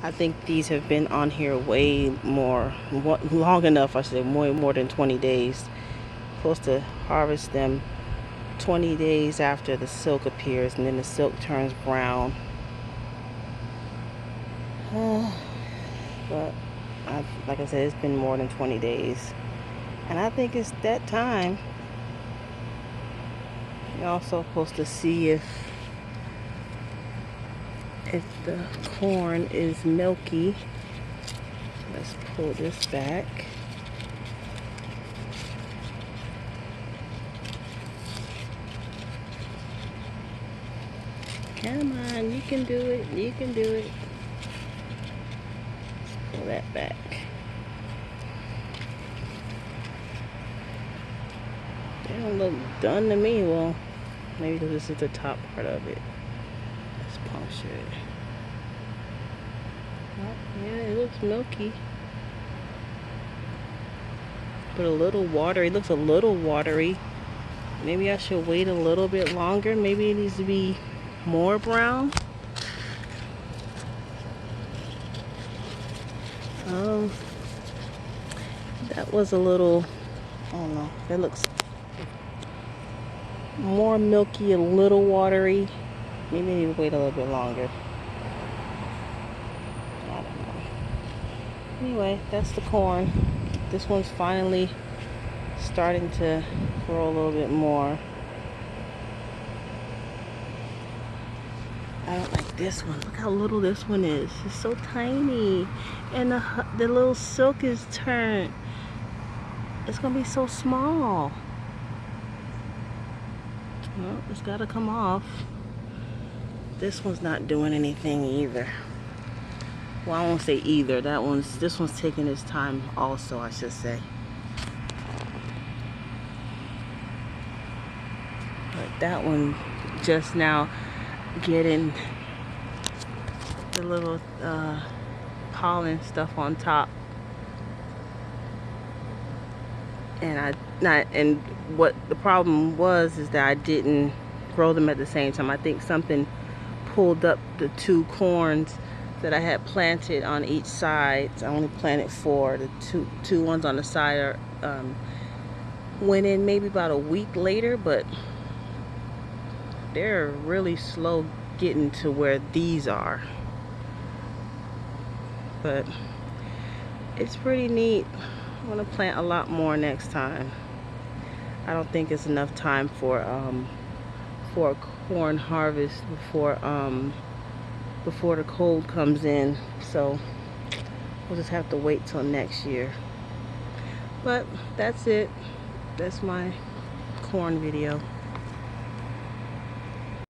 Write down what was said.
I think these have been on here way more, long enough, I should say, way more than 20 days. Supposed to harvest them 20 days after the silk appears, and then the silk turns brown. But like I said, it's been more than 20 days. And I think it's that time. You're also supposed to see if the corn is milky. Let's pull this back. Come on, you can do it. You can do it. Let's pull that back. They don't look done to me. Well, maybe because this is the top part of it. Let's puncture it. Oh, yeah, it looks milky. But a little watery. It looks a little watery. Maybe I should wait a little bit longer. Maybe it needs to be more brown. That was a little, I don't know. It looks more milky, a little watery. Maybe I need to wait a little bit longer. I don't know. Anyway, that's the corn. This one's finally starting to grow a little bit more. I don't like this one. Look how little this one is. It's so tiny. And the little silk is turned. It's gonna be so small. Well, it's gotta come off. This one's not doing anything either. Well, I won't say either. This one's taking its time also, I should say. But that one just now getting the little pollen stuff on top. And what the problem was is that I didn't grow them at the same time. I think something pulled up the two corns that I had planted on each side. I only planted 4. The two ones on the side went in maybe about a week later, but they're really slow getting to where these are. But it's pretty neat. I'm gonna plant a lot more next time. I don't think it's enough time for a corn harvest before the cold comes in, so we'll just have to wait till next year. But that's it. That's my corn video.